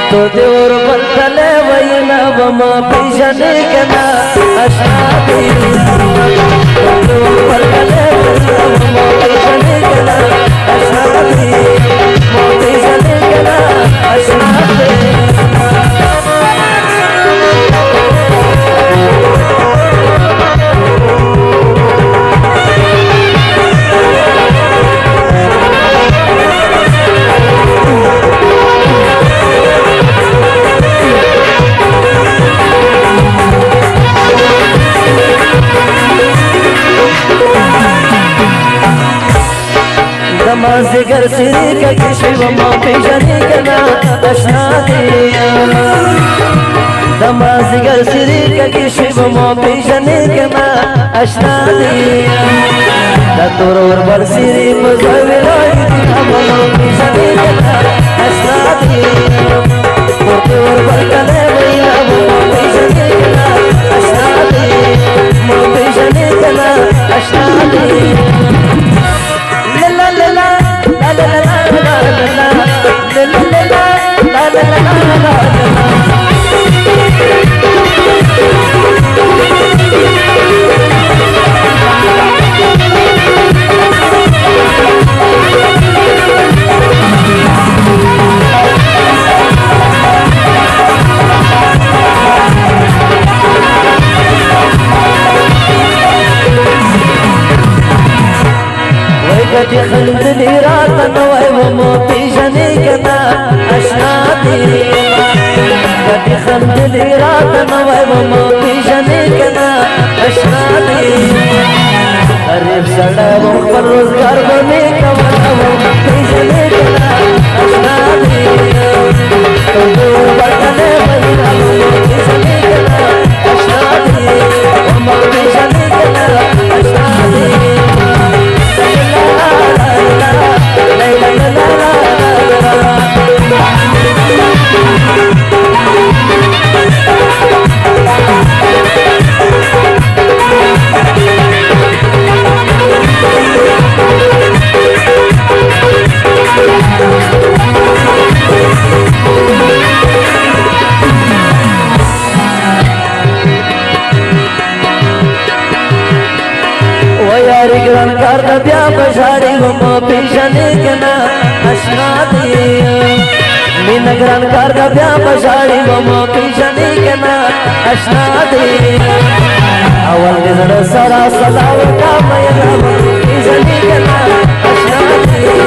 तो देवर बदले वैला बमा पिजने कना अशादी तो देवर बदले वैला बमा पिजने कना अशादी मो पिजने कना अशादी दमाज़िगर सिरी का किशिव मौके जने कना अशादी दमाज़िगर सिरी का किशिव मौके जने कना अशादी दतुर और बरसिरी मुज़विलाई हम मौके जने कना अशादी पुरते और बरकले वैया मौके जने कना अशादी मौके जने कना अशादी خلدني راتنا وموتي جني كنا أشنادي قد خلدني راتنا وموتي جني كنا أشنادي قريب سلام وخبر روزگار بني كمنا وموتي جني كنا أشنادي تدور بطني بنا وموتي جني كنا أشنادي وموتي جني كنا أشنادي कर ब्या बजारी हम पिजने कना अशनादी मीनगरन कर ब्या बजारी हम पिजने कना अशनादी अवल नजर सरा सलाव का मैला पिजने कना अशनादी